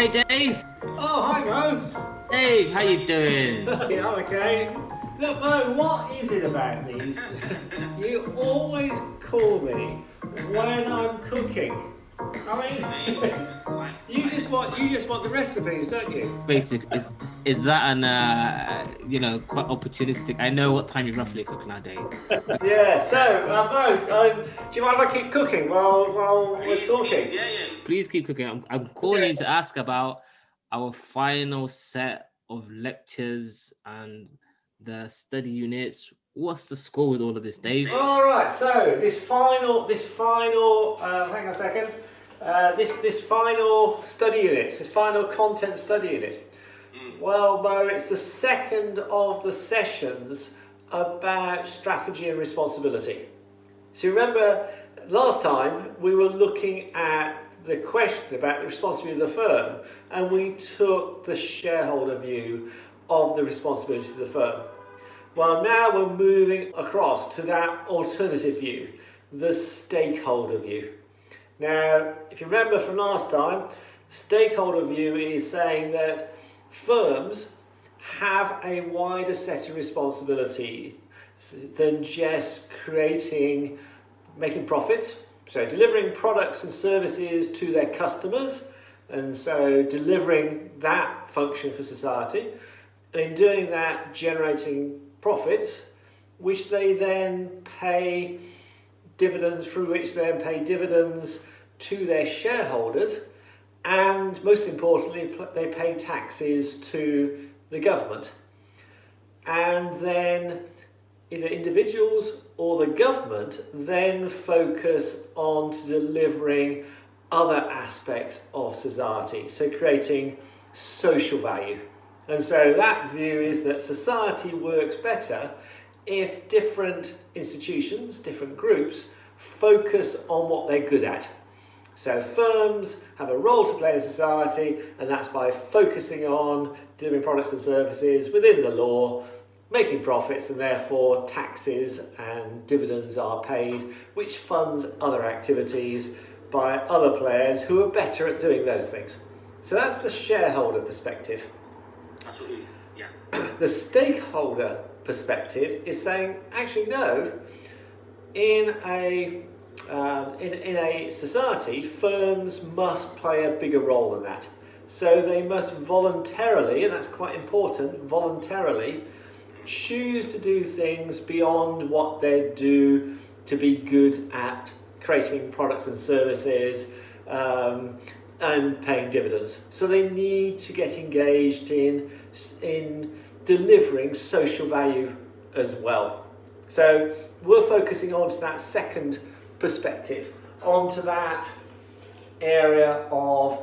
Hey Dave. Oh, hi Mo. Dave, how you doing? Yeah, I'm okay. Look Mo, what is it about these? You always call me when I'm cooking. I mean, you just want the recipes, don't you? Basic is that an quite opportunistic. I know what time you roughly cook nowadays. Yeah. So Mo, do you mind if I keep cooking while we're talking? Please keep cooking. I'm Okay. calling to ask about our final set of lectures and the study units. What's the score with all of this, Dave? All right. So this final. Hang on a second. This final study unit, this final content study unit. Well, Mo, it's the second of the sessions about strategy and responsibility. So remember, last time we were looking at the question about the responsibility of the firm, and we took the shareholder view of the responsibility of the firm. Well, now we're moving across to that alternative view, the stakeholder view. Now, if you remember from last time, stakeholder view is saying that firms have a wider set of responsibility than just making profits. So delivering products and services to their customers, and so delivering that function for society, and in doing that generating profits, which they then pay dividends, through which they then pay dividends to their shareholders, and most importantly, they pay taxes to the government. And then either individuals or the government then focus on to delivering other aspects of society, so creating social value. And so that view is that society works better if different institutions, different groups, focus on what they're good at. So firms have a role to play in society, and that's by focusing on delivering products and services within the law, making profits, and therefore taxes and dividends are paid, which funds other activities by other players who are better at doing those things. So that's the shareholder perspective. The stakeholder perspective is saying, actually no, in a society, firms must play a bigger role than that. So they must voluntarily, and that's quite important, voluntarily choose to do things beyond what they do to be good at creating products and services and paying dividends. So they need to get engaged in delivering social value as well. So we're focusing on to that second perspective, onto that area of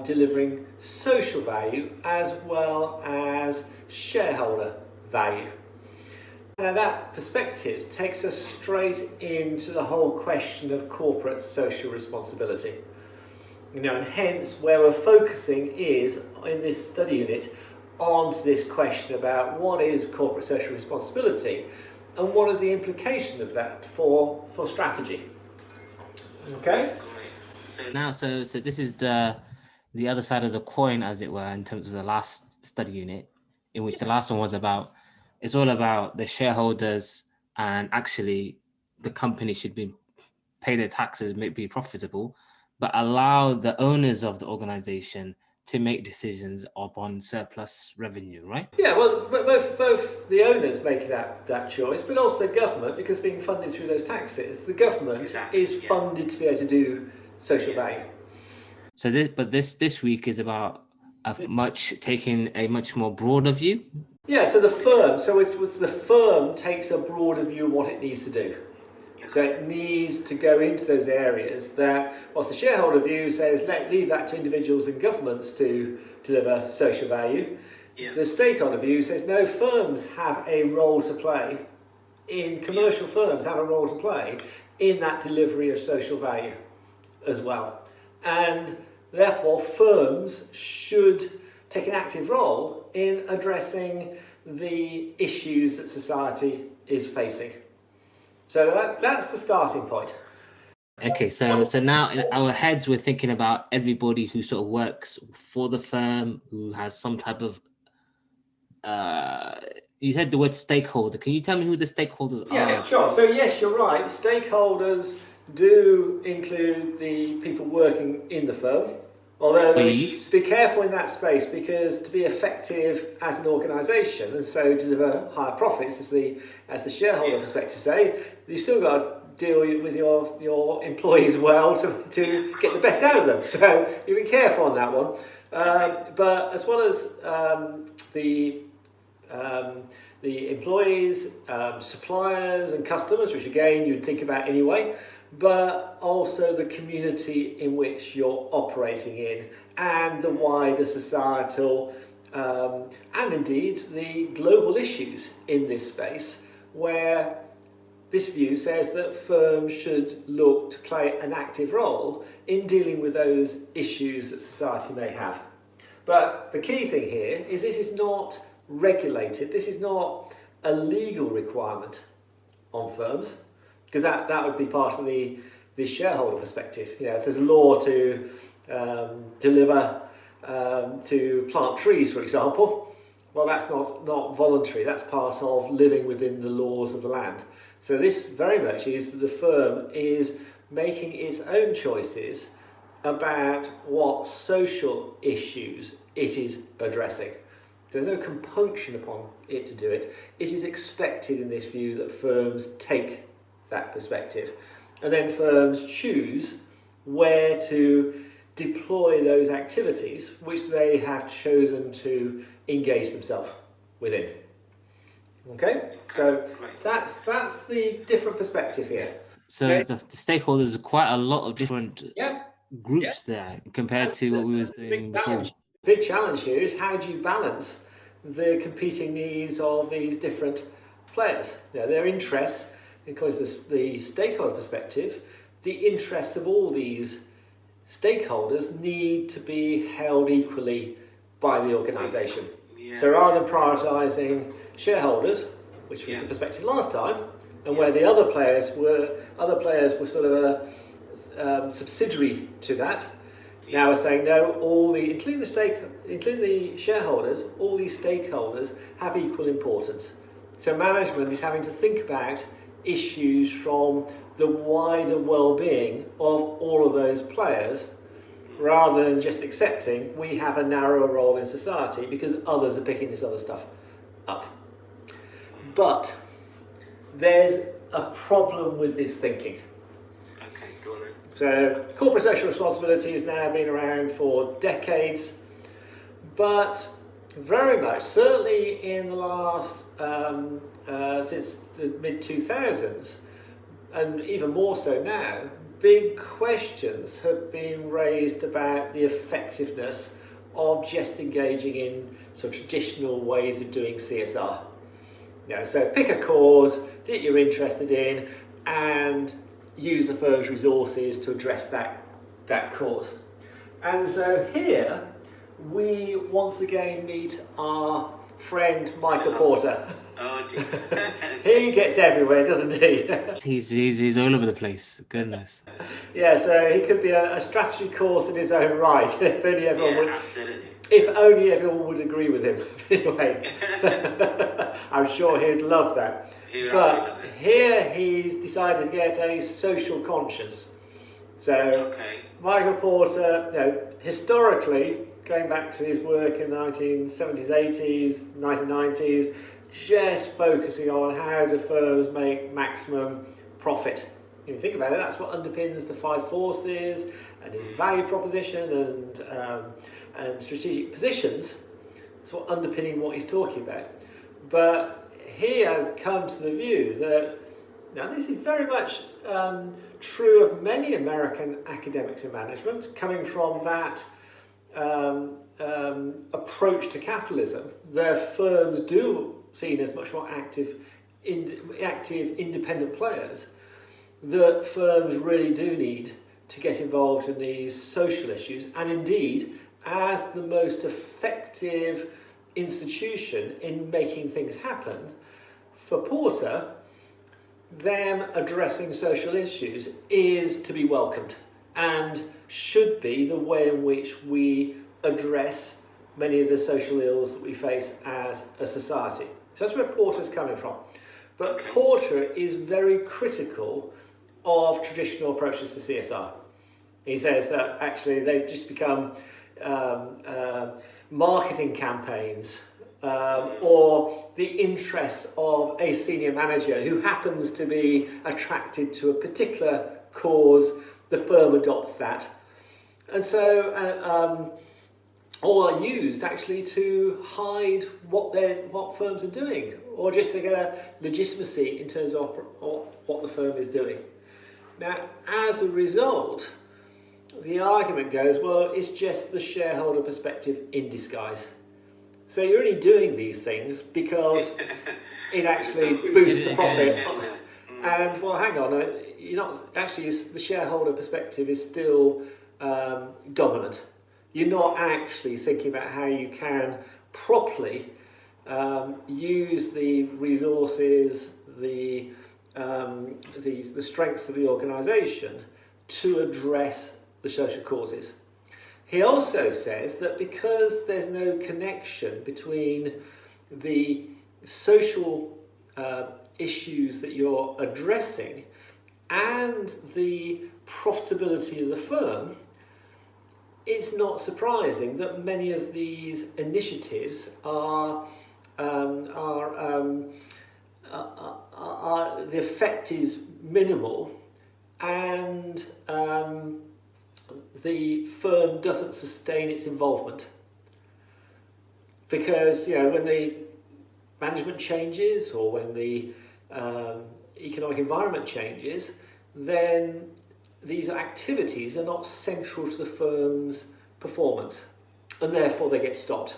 delivering social value as well as shareholder value. Now that perspective takes us straight into the whole question of corporate social responsibility. And hence where we're focusing is in this study unit onto this question about what is corporate social responsibility and what is the implication of that for strategy. Okay? So this is the other side of the coin, as it were, in terms of the last study unit, in which the last one was about, it's all about the shareholders, and actually the company should pay their taxes, be profitable, but allow the owners of the organization to make decisions upon surplus revenue, right? Yeah, well, both the owners make that choice, but also the government, because being funded through those taxes, the government is funded to be able to do social value. So this week is about taking a much more broader view. Yeah, so the firm takes a broader view of what it needs to do. So it needs to go into those areas that, whilst the shareholder view says leave that to individuals and governments to deliver social value, the stakeholder view says no, firms have a role to play, commercial firms have a role to play in that delivery of social value as well. And therefore firms should take an active role in addressing the issues that society is facing. So that's the starting point. Okay, so now in our heads we're thinking about everybody who sort of works for the firm, who has some type of you said the word stakeholder. Can you tell me who the stakeholders Yeah, are? sure. So yes, you're right. Stakeholders do include the people working in the firm. Although Employees. be careful in that space, because to be effective as an organisation and so deliver higher profits, as the shareholder perspective say, you still got to deal with your employees well to get the best out of them. So you be careful on that one. But as well as the employees, suppliers and customers, which again you'd think about anyway, but also the community in which you're operating in, and the wider societal and indeed the global issues in this space, where this view says that firms should look to play an active role in dealing with those issues that society may have. But the key thing here is this is not regulated. This is not a legal requirement on firms, because that would be part of the shareholder perspective. You know, if there's a law to to plant trees, for example, well, that's not voluntary. That's part of living within the laws of the land. So this very much is that the firm is making its own choices about what social issues it is addressing. There's no compunction upon it to do it. It is expected in this view that firms take that perspective, and then firms choose where to deploy those activities which they have chosen to engage themselves within. Okay, so that's the different perspective here. So the stakeholders are quite a lot of different groups there compared to what we was doing before. Big challenge here is how do you balance the competing needs of these different players? You know, their interests, because the stakeholder perspective, the interests of all these stakeholders need to be held equally by the organisation. So rather than prioritising shareholders, which was the perspective last time, and where the other players were sort of a subsidiary to that, now we're saying no, including the shareholders, all these stakeholders have equal importance. So management is having to think about issues from the wider well-being of all of those players, rather than just accepting we have a narrower role in society because others are picking this other stuff up. But there's a problem with this thinking. Okay, go on then. So corporate social responsibility has now been around for decades, but very much, certainly in the last, since the mid-2000s, and even more so now, big questions have been raised about the effectiveness of just engaging in sort of traditional ways of doing CSR. You know, so pick a cause that you're interested in and use the firm's resources to address that cause. And so here we once again meet our friend Michael Porter. Oh dear. He gets everywhere, doesn't he? He's all over the place. Goodness. Yeah, so he could be a strategy course in his own right. If only everyone would. Absolutely. If only everyone would agree with him. Anyway, I'm sure he'd love that. But here he's decided to get a social conscience. So Michael Porter, you know, historically, going back to his work in the 1970s, 80s, 1990s, just focusing on how do firms make maximum profit. If you think about it, that's what underpins the 5 forces and his value proposition and strategic positions. That's what underpinning what he's talking about. But he has come to the view that now this is very much true of many American academics in management, coming from that approach to capitalism. Their firms do seen as much more active, independent players, that firms really do need to get involved in these social issues, and indeed as the most effective institution in making things happen. For Porter, them addressing social issues is to be welcomed and should be the way in which we address many of the social ills that we face as a society. So that's where Porter's coming from. But Porter is very critical of traditional approaches to CSR. He says that actually they've just become marketing campaigns or the interests of a senior manager who happens to be attracted to a particular cause. The firm adopts that. And so or are used actually to hide what firms are doing, or just to get a legitimacy in terms of what the firm is doing. Now, as a result, the argument goes, well, it's just the shareholder perspective in disguise. So you're only doing these things because it actually boosts the profit. And well, hang on, you're not actually, the shareholder perspective is still dominant. You're not actually thinking about how you can properly use the resources, the strengths of the organisation to address the social causes. He also says that because there's no connection between the social issues that you're addressing and the profitability of the firm, it's not surprising that many of these initiatives the effect is minimal, and the firm doesn't sustain its involvement. Because, you know, when the management changes or when the economic environment changes, then these activities are not central to the firm's performance, and therefore they get stopped.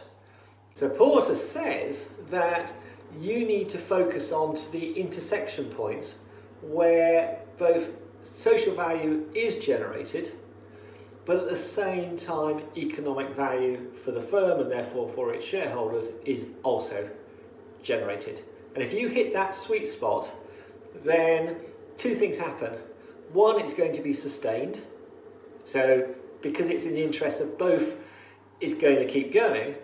So Porter says that you need to focus on to the intersection points where both social value is generated, but at the same time economic value for the firm and therefore for its shareholders is also generated. And if you hit that sweet spot, then two things happen. One, it's going to be sustained. So because it's in the interest of both, it's going to keep going.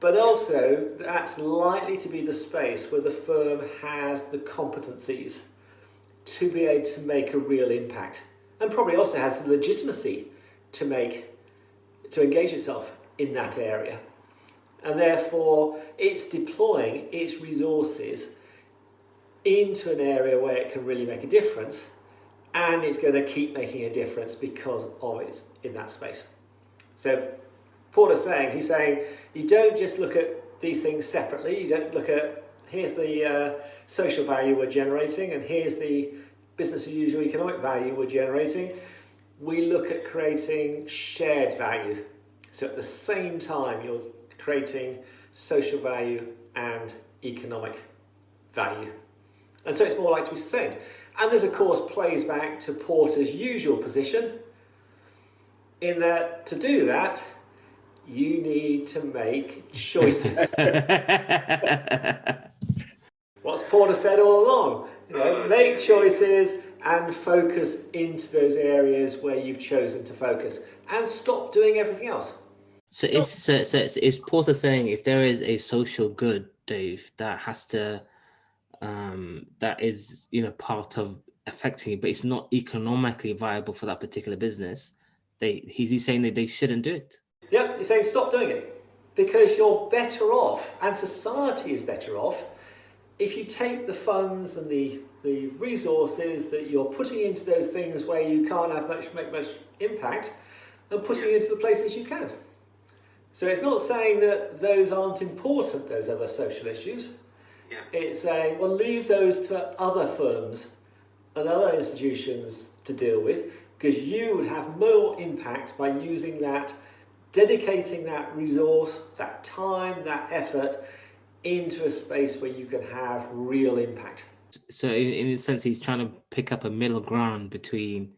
But also, that's likely to be the space where the firm has the competencies to be able to make a real impact, and probably also has the legitimacy to engage itself in that area. And therefore, it's deploying its resources into an area where it can really make a difference, and it's going to keep making a difference because of it in that space. So Porter's saying, he's saying, you don't just look at these things separately. You don't look at, here's the social value we're generating, and here's the business as usual economic value we're generating. We look at creating shared value. So at the same time, you're creating social value and economic value. And so it's more likely to be sustained. And this, of course, plays back to Porter's usual position in that to do that, you need to make choices. What's Porter said all along? You know, make choices and focus into those areas where you've chosen to focus, and stop doing everything else. So is Porter saying if there is a social good, Dave, that has to that is, you know, part of affecting it, but it's not economically viable for that particular business, he's saying that they shouldn't do it? Yeah, he's saying stop doing it, because you're better off, and society is better off, if you take the funds and the resources that you're putting into those things where you can't make much impact, and putting it into the places you can. So it's not saying that those aren't important, those other social issues. Yeah. It's saying, well, leave those to other firms and other institutions to deal with, because you would have more impact by using that, dedicating that resource, that time, that effort into a space where you can have real impact. So in a sense, he's trying to pick up a middle ground between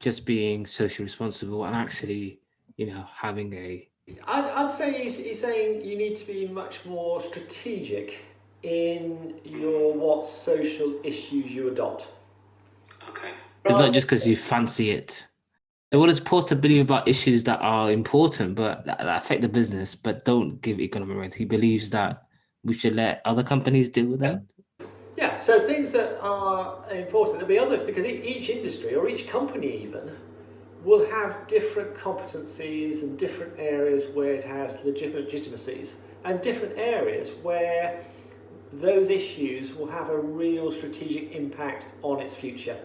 just being socially responsible and actually, you know, having a... I'd say he's saying you need to be much more strategic in your what social issues you adopt. Okay. It's not just because you fancy it. So what does Porter believe about issues that are important but that affect the business but don't give economic rights? He believes that we should let other companies deal with them. Yeah, so things that are important, there'll be others, because each industry or each company even will have different competencies and different areas where it has legitimacies and different areas where those issues will have a real strategic impact on its future.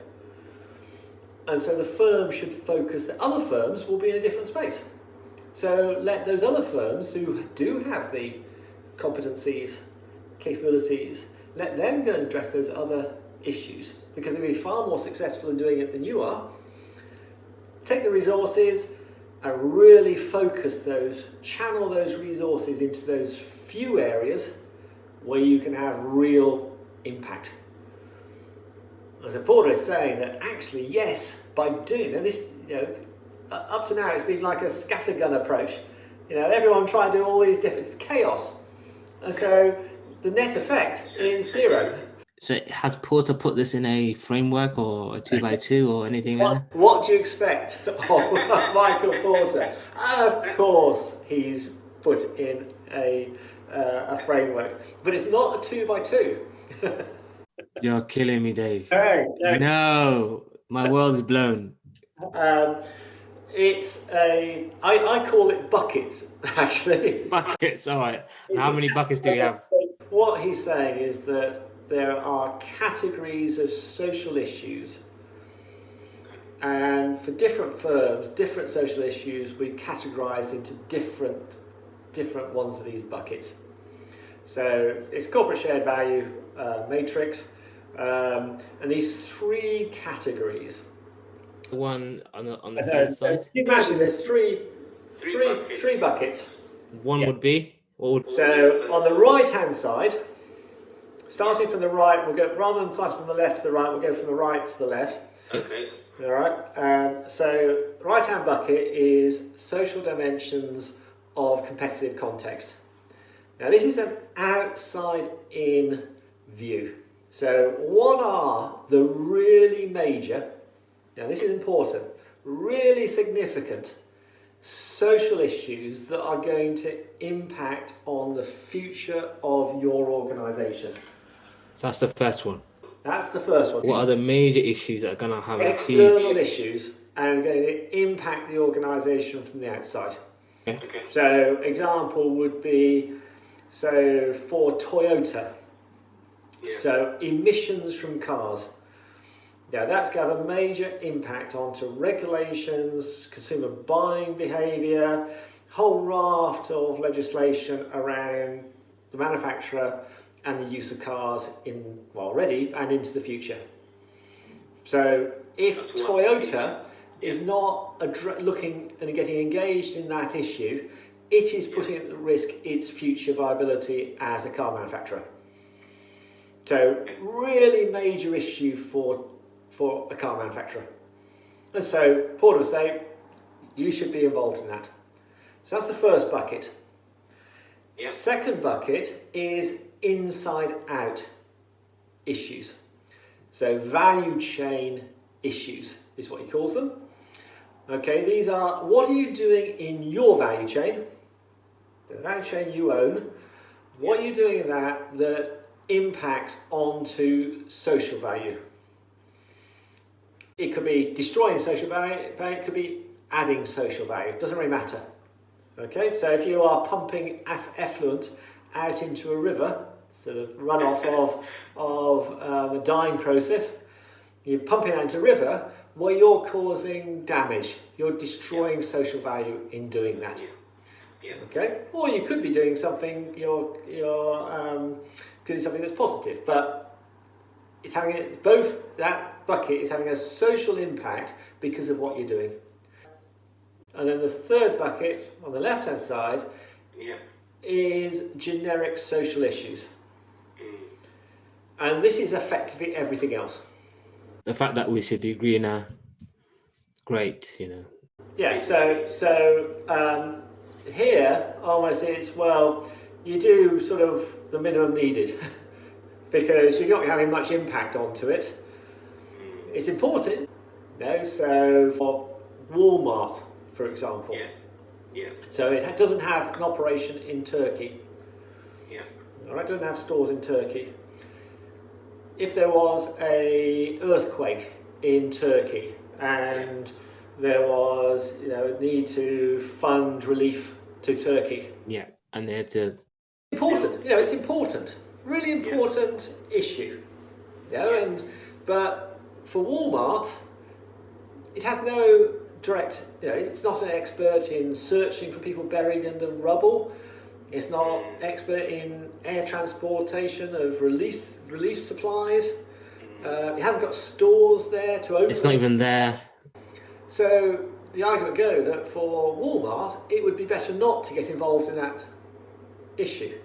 And so the firm should focus that other firms will be in a different space. So let those other firms who do have the competencies, capabilities, let them go and address those other issues, because they'll be far more successful in doing it than you are. Take the resources and really focus those, channel those resources into those few areas where you can have real impact. As Porter is saying that actually, yes, by doing this, up to now it's been like a scattergun approach. Everyone trying to do all these different chaos, and so the net effect is zero. So has Porter put this in a framework or a 2x2 or anything like that? What do you expect of Michael Porter? And of course, he's put in a framework, but it's not a 2x2. You're killing me, Dave. Hey, No, my world is blown. It's I call it buckets, actually. Buckets, all right. And how many buckets do we have? What he's saying is that there are categories of social issues, and for different firms, different social issues we categorise into different ones of these buckets. So it's corporate shared value matrix, and these three categories. One on the third side. Imagine there's three buckets. buckets. One would be what would So on the right hand side, starting from the right, we'll go rather than starting from the left to the right, we'll go from the right to the left. Okay. All right. So right hand bucket is social dimensions of competitive context. Now this is an outside in view. So what are the really major, now this is important, really significant social issues that are going to impact on the future of your organisation? So that's the first one. That's the first one. What are the major issues that are going to have External a huge... issues and going to impact the organisation from the outside. Okay. So example would be, so for Toyota, Yeah. so emissions from cars. Now that's going to have a major impact onto regulations, consumer buying behaviour, whole raft of legislation around the manufacturer and the use of cars already and into the future. So if That's one Toyota is not looking and getting engaged in that issue, it is putting at risk its future viability as a car manufacturer. So really major issue for a car manufacturer. And so Porter would say, you should be involved in that. So that's the first bucket. Yeah. Second bucket is inside out issues. So value chain issues is what he calls them. Okay, these are, what are you doing in your value chain, the value chain you own, what are you doing in that impacts onto social value? It could be destroying social value, it could be adding social value, it doesn't really matter. Okay, so if you are pumping effluent out into a river, sort of runoff of a dyeing process, you're pumping out into a river, well, you're causing damage, you're destroying social value in doing that. Yeah. Okay, or you could be doing something, you're doing something that's positive, but it's having both, that bucket is having a social impact because of what you're doing. And then the third bucket on the left hand side is generic social issues. And this is effectively everything else. The fact that we should be greener, great, Yeah, so here almost it's, well, you do sort of the minimum needed. because you're not having much impact onto it. It's important, you know, so for Walmart, for example. Yeah. Yeah. So it doesn't have an operation in Turkey. Yeah. All right, doesn't have stores in Turkey. If there was a earthquake in Turkey and there was, you know, a need to fund relief to Turkey. Yeah, and they had to. Important, you know, it's important, really important issue. You know, but for Walmart, it has no direct, you know, it's not an expert in searching for people buried under rubble. It's not expert in air transportation of relief supplies. It hasn't got stores there to open. It's not even there. So the argument go that for Walmart, it would be better not to get involved in that issue.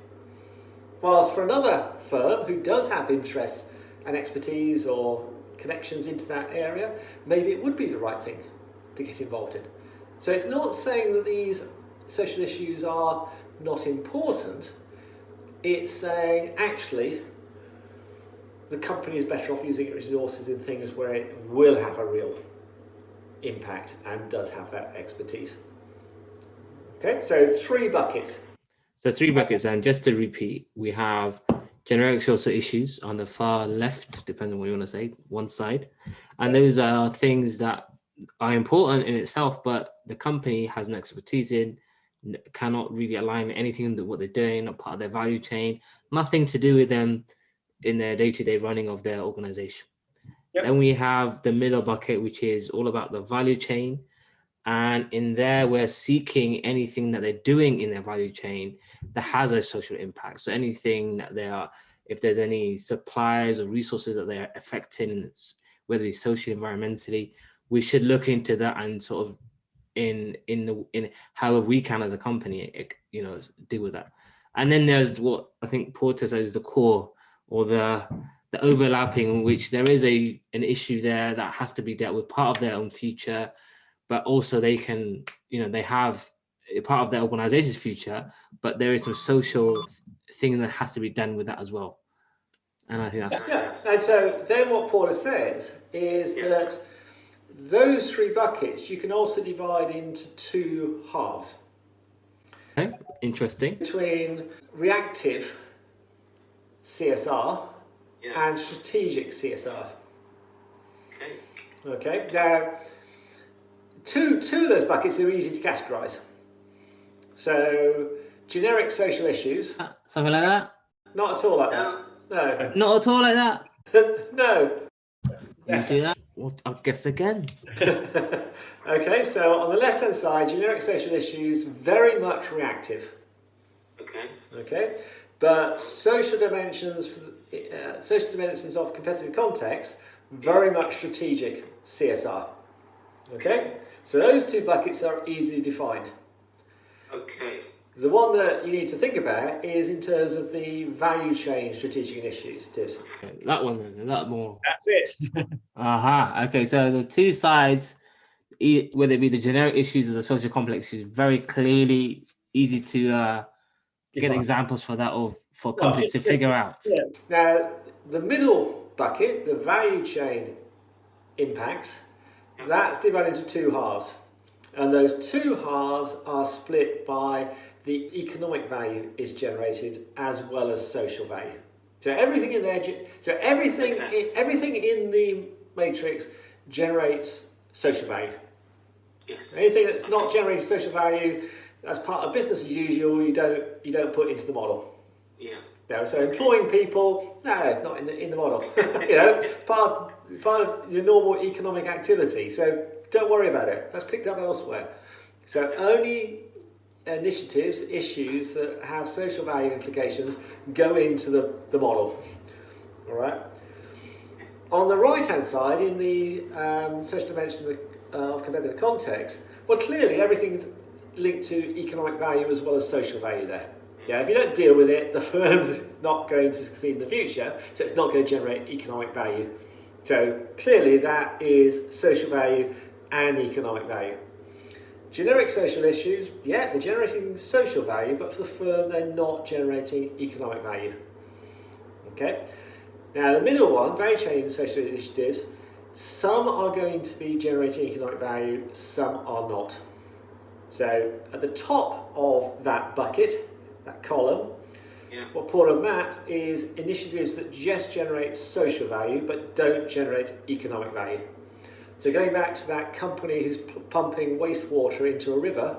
Whilst for another firm who does have interests and expertise or connections into that area, maybe it would be the right thing to get involved in. So it's not saying that these social issues are not important. It's saying actually the company is better off using its resources in things where it will have a real impact and does have that expertise. Okay, so 3 buckets. So 3 buckets, and just to repeat, we have generic social issues on the far left, depending on what you want to say, one side. And those are things that are important in itself, but the company has no expertise in, cannot really align anything with what they're doing, not part of their value chain, nothing to do with them in their day-to-day running of their organization. Yep. Then we have the middle bucket, which is all about the value chain. And in there, we're seeking anything that they're doing in their value chain that has a social impact. So anything that they are, if there's any suppliers or resources that they're affecting, whether it's socially, environmentally, we should look into that and sort of in however we can as a company, you know, deal with that. And then there's what I think Porter says is the core, or the overlapping, in which there is an issue there that has to be dealt with, part of their own future, but also they can, you know, they have a part of their organization's future, but there is some social thing that has to be done with that as well. And I think that's... Yeah, and so then what Porter says is that those 3 buckets you can also divide into 2 halves. Okay, interesting. Between reactive CSR and strategic CSR. Okay. Now, two of those buckets are easy to categorise. So, generic social issues. Something like that? Not at all like that. No. Not at all like that? No. You do that? Well, I guess again. Okay, so on the left-hand side, generic social issues, very much reactive. Okay, but social dimensions of competitive context, very much strategic CSR. Okay, so those 2 buckets are easily defined. Okay. The one that you need to think about is in terms of the value chain strategic initiatives. Okay, that one then, a lot more. That's it. Okay, so the 2 sides, whether it be the generic issues or the social complex issues, very clearly easy to get examples for that, or for companies to figure out. Yeah. Now, the middle bucket, the value chain impacts, that's divided into 2 halves. And those 2 halves are split by the economic value is generated as well as social value. So everything in there, everything in the matrix generates social value. Yes. Anything that's not generating social value, that's part of business as usual. You don't put into the model. Yeah. No, so employing people, no, not in the model. You know, part of your normal economic activity. So don't worry about it. That's picked up elsewhere. So only initiatives, issues that have social value implications go into the model. All right. On the right-hand side, in the social dimension of competitive context, well, clearly everything's linked to economic value as well as social value there. Yeah, if you don't deal with it, the firm's not going to succeed in the future, so it's not going to generate economic value. So clearly that is social value and economic value. Generic social issues, yeah, they're generating social value, but for the firm, they're not generating economic value. Okay, Now the middle one, value chain social initiatives, some are going to be generating economic value, some are not. So at the top of that bucket, that column, what Porter mapped is initiatives that just generate social value but don't generate economic value. So going back to that company who's pumping wastewater into a river,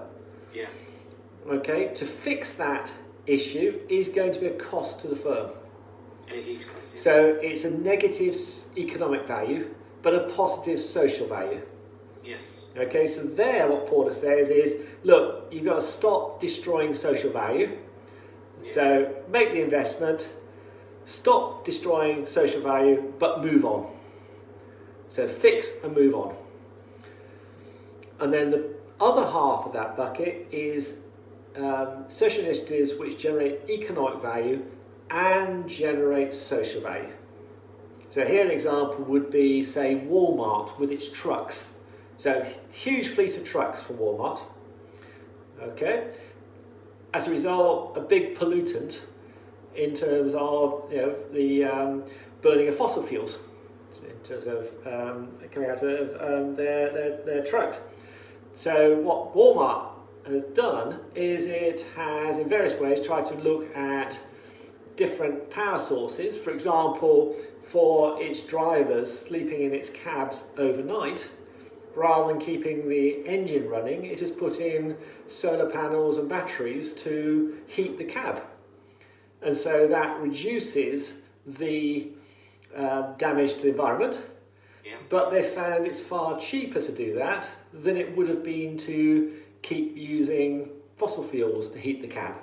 okay, to fix that issue is going to be a cost to the firm. So it's a negative economic value but a positive social value. Yes. Okay, so there what Porter says is, look, you've got to stop destroying social value. So make the investment, stop destroying social value, but move on. So fix and move on. And then the other half of that bucket is social initiatives which generate economic value and generate social value. So here an example would be, say, Walmart with its trucks. So huge fleet of trucks for Walmart. Okay. As a result, a big pollutant in terms of the burning of fossil fuels, in terms of coming out of their trucks. So what Walmart has done is it has in various ways tried to look at different power sources. For example, for its drivers sleeping in its cabs overnight, rather than keeping the engine running, it has put in solar panels and batteries to heat the cab. And so that reduces the damage to the environment, but they found it's far cheaper to do that than it would have been to keep using fossil fuels to heat the cab.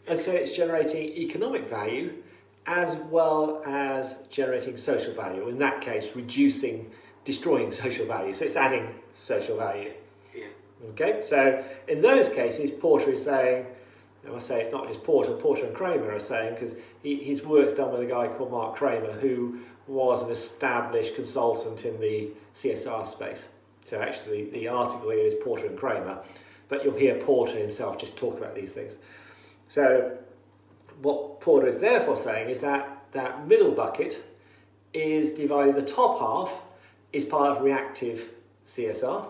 And so it's generating economic value as well as generating social value, in that case destroying social value, so it's adding social value. Okay, so in those cases Porter is saying, I must say it's not just Porter and Kramer are saying, because his work's done with a guy called Mark Kramer who was an established consultant in the CSR space. So actually the article here is Porter and Kramer, but you'll hear Porter himself just talk about these things. So what Porter is therefore saying is that that middle bucket is divided, the top half is part of reactive CSR,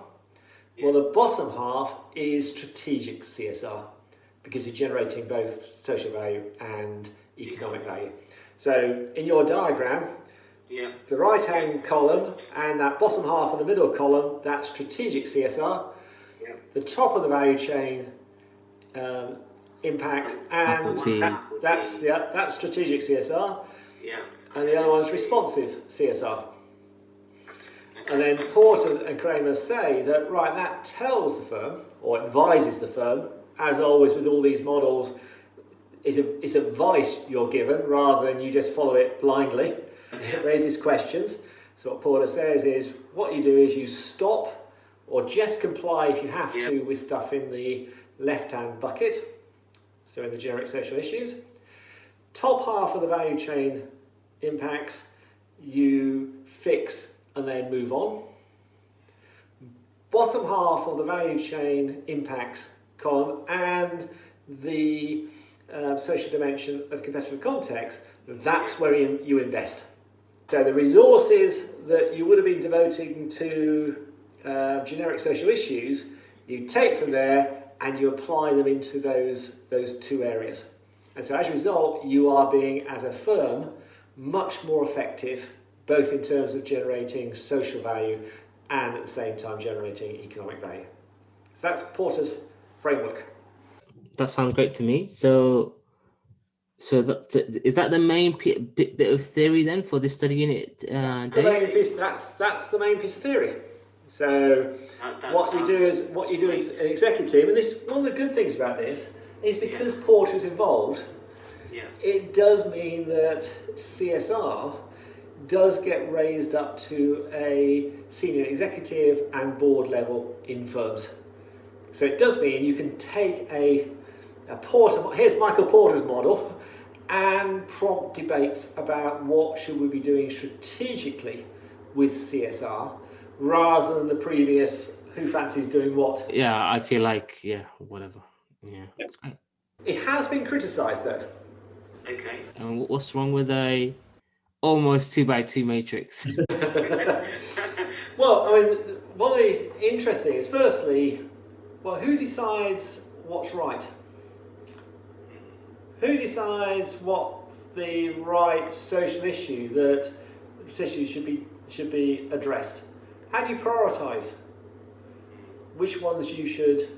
while the bottom half is strategic CSR, because you're generating both social value and economic value. So in your diagram, the right-hand column and that bottom half of the middle column, that's strategic CSR. The top of the value chain impacts, and that's strategic CSR. And the other one's responsive CSR. And then Porter and Kramer say that, right, that tells the firm, or advises the firm, as always with all these models, it's advice you're given rather than you just follow it blindly. It raises questions. So what Porter says is, what you do is you stop or just comply if you have to with stuff in the left-hand bucket, so in the generic social issues. Top half of the value chain impacts, you fix and then move on. Bottom half of the value chain impacts column and the social dimension of competitive context, that's where you invest. So the resources that you would have been devoting to generic social issues, you take from there and you apply them into those two areas. And so as a result, you are being, as a firm, much more effective, both in terms of generating social value and at the same time generating economic value. So that's Porter's framework. That sounds great to me. So is that the main bit of theory then for this study unit? The main piece, that's the main piece of theory. So what you do as an executive team, and this one of the good things about this is because Porter's involved, it does mean that CSR does get raised up to a senior executive and board level in firms. So it does mean you can take a Porter, here's Michael Porter's model, and prompt debates about what should we be doing strategically with CSR rather than the previous who fancies doing what. Yeah, I feel like, whatever. Yeah, that's great. It has been criticised though. Okay. And what's wrong with a almost 2x2 matrix. Well, I mean, one of the interesting is firstly, well, who decides what's right? Who decides what the right social issue that should be addressed? How do you prioritise which ones you should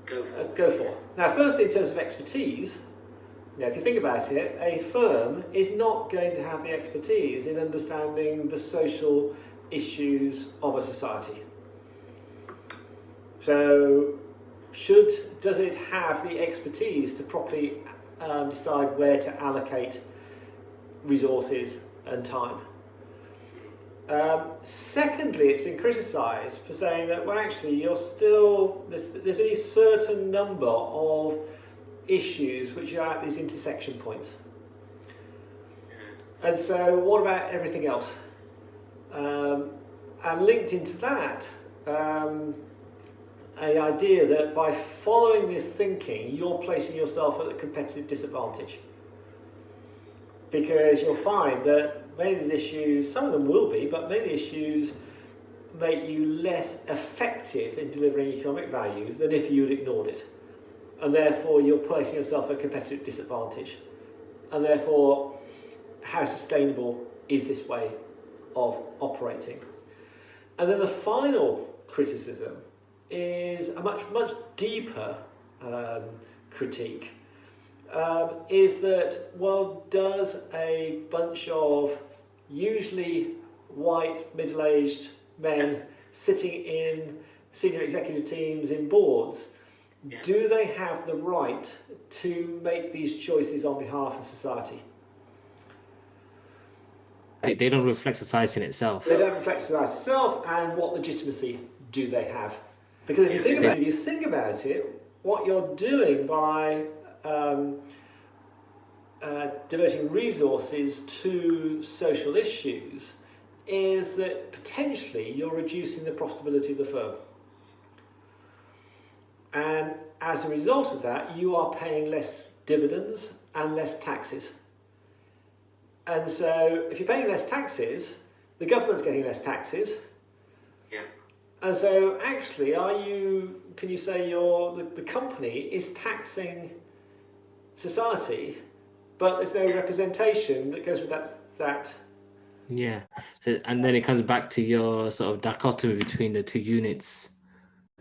go for? Now, firstly, in terms of expertise, if you think about it, a firm is not going to have the expertise in understanding the social issues of a society. So, does it have the expertise to properly decide where to allocate resources and time? Secondly, it's been criticised for saying that, well, actually, there's a certain number of issues which are at these intersection points. And so, what about everything else? And linked into that, an idea that by following this thinking, you're placing yourself at a competitive disadvantage. Because you'll find that many of these issues, some of them will be, but many issues make you less effective in delivering economic value than if you had ignored it. And therefore, you're placing yourself at a competitive disadvantage. And therefore, how sustainable is this way of operating? And then the final criticism is a much deeper critique. Is that, well, does a bunch of usually white middle-aged men sitting in senior executive teams in boards, do they have the right to make these choices on behalf of society? They don't reflect society in itself. They don't reflect society itself, and what legitimacy do they have? Because if you think about it, what you're doing by devoting resources to social issues is that potentially you're reducing the profitability of the firm. And as a result of that, you are paying less dividends and less taxes. And so if you're paying less taxes, the government's getting less taxes. Yeah. And so actually, can you say the company is taxing society, but there's no representation that goes with that. Yeah. So, and then it comes back to your sort of dichotomy between the two units.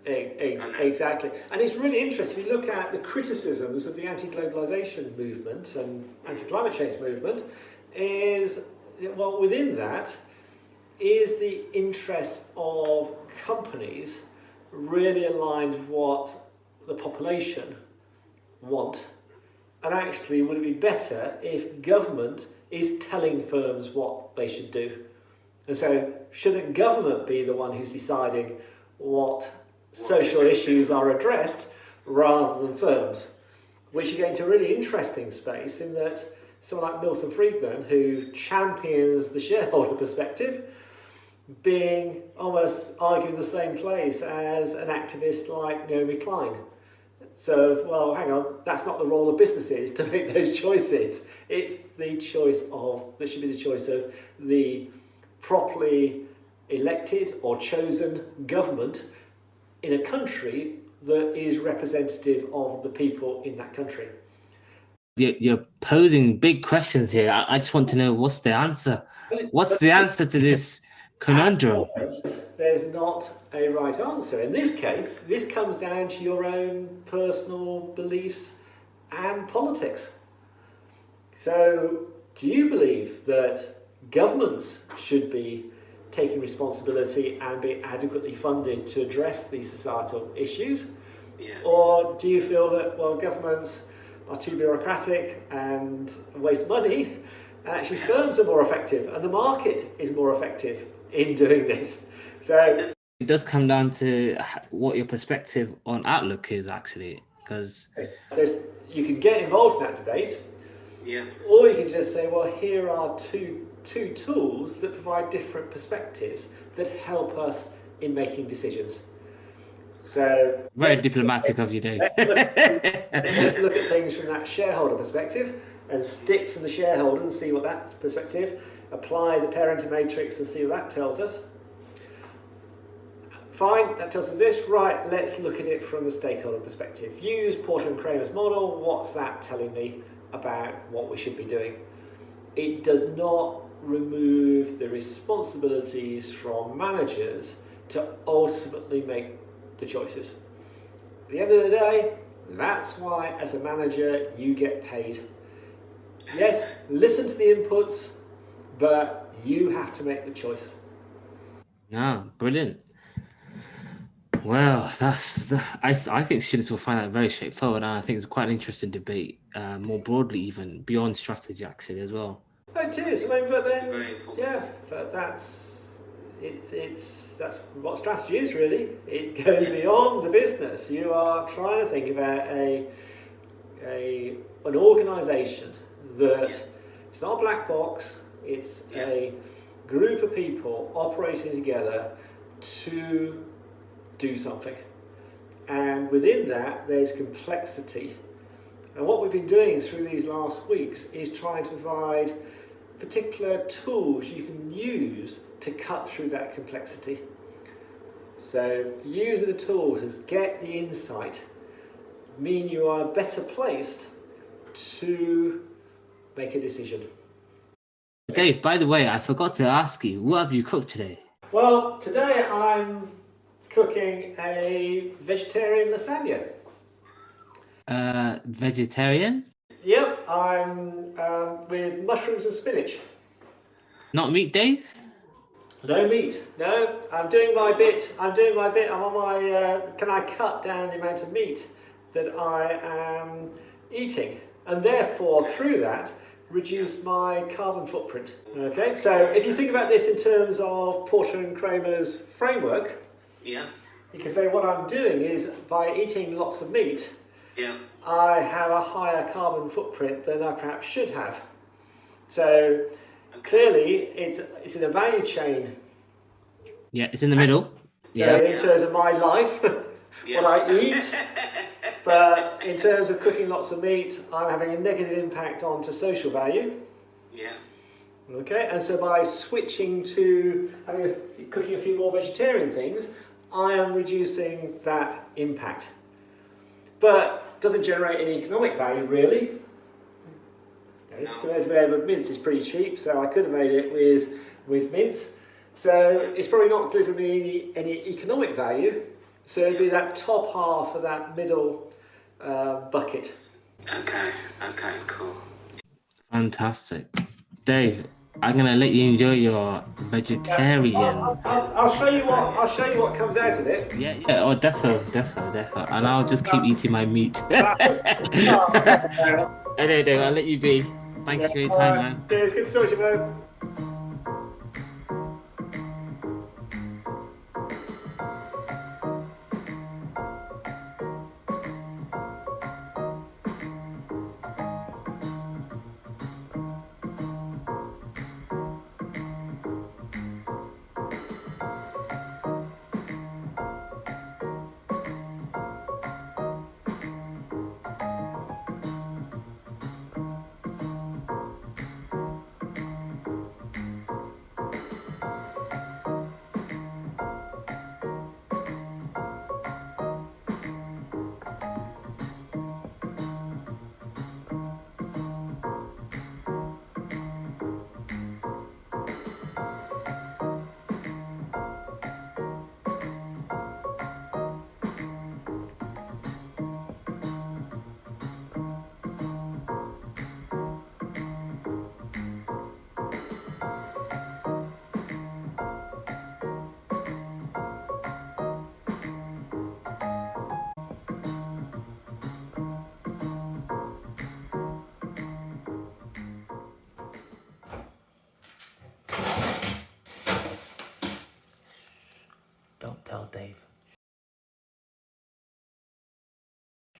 Exactly. And it's really interesting, if you look at the criticisms of the anti-globalization movement and anti-climate change movement, within that is the interest of companies really aligned with what the population want. And actually, would it be better if government is telling firms what they should do? And so, shouldn't government be the one who's deciding what social issues are addressed rather than firms? Which you get into a really interesting space in that someone like Milton Friedman, who champions the shareholder perspective, being almost arguing the same place as an activist like Naomi Klein. So, well, hang on, that's not the role of businesses to make those choices. It's the choice that should be the choice of the properly elected or chosen government in a country that is representative of the people in that country. You're posing big questions here. I just want to know, what's the answer? What's the answer to this conundrum? There's not a right answer. In this case, this comes down to your own personal beliefs and politics. So, do you believe that governments should be taking responsibility and be adequately funded to address these societal issues? Yeah. Or do you feel that, well, governments are too bureaucratic and waste money, and actually firms are more effective and the market is more effective in doing this? So it does come down to what your perspective on outlook is, actually, because you can get involved in that debate, or you can just say, well, here are two tools that provide different perspectives that help us in making decisions. So very diplomatic of you, Dave. let's look at things from that shareholder perspective. and stick from the shareholder and see what that perspective, apply the parenting matrix and see what that tells us. Fine, that tells us this, right, let's look at it from the stakeholder perspective. Use Porter and Kramer's model, what's that telling me about what we should be doing? It does not remove the responsibilities from managers to ultimately make the choices. At the end of the day, that's why as a manager you get paid. Yes, listen to the inputs, but you have to make the choice. No, brilliant. Well, I think students will find that very straightforward, and I think it's quite an interesting debate, more broadly even beyond strategy actually as well. It is. I mean, but then Very informative. yeah, but that's what strategy is really. It goes beyond the business. You are trying to think about an organisation that it's not a black box. It's a group of people operating together to do something, and within that there's complexity. And what we've been doing through these last weeks is trying to provide particular tools you can use to cut through that complexity. So using the tools to get the insight mean you are better placed to make a decision. Dave, by the way, I forgot to ask you, what have you cooked today? Well, today I'm cooking a vegetarian lasagna. Vegetarian? Yep, I'm with mushrooms and spinach. Not meat, Dave? No meat. No, I'm doing my bit. I'm on my. Can I cut down the amount of meat that I am eating, and therefore through that reduce my carbon footprint? Okay. So if you think about this in terms of Porter and Kramer's framework, Yeah. you can say what I'm doing is by eating lots of meat, Yeah. I have a higher carbon footprint than I perhaps should have. So clearly, it's in a value chain. Yeah, it's in the middle. So in terms of my life, what I eat, but in terms of cooking lots of meat, I'm having a negative impact onto social value. Yeah. Okay, and so by switching to cooking a few more vegetarian things, I am reducing that impact. But doesn't generate any economic value really. No. To be made with mince is pretty cheap, so I could have made it with mince. So it's probably not delivering me any economic value. So it'd be that top half of that middle bucket. Okay. Okay. Cool. Fantastic. Dave, I'm gonna let you enjoy your vegetarian. I'll show you what comes out of it. Yeah, oh, definitely. And I'll just keep eating my meat. Anyway, Dave, I'll let you be. Thank you for your time, man. Cheers, good to talk to you, man.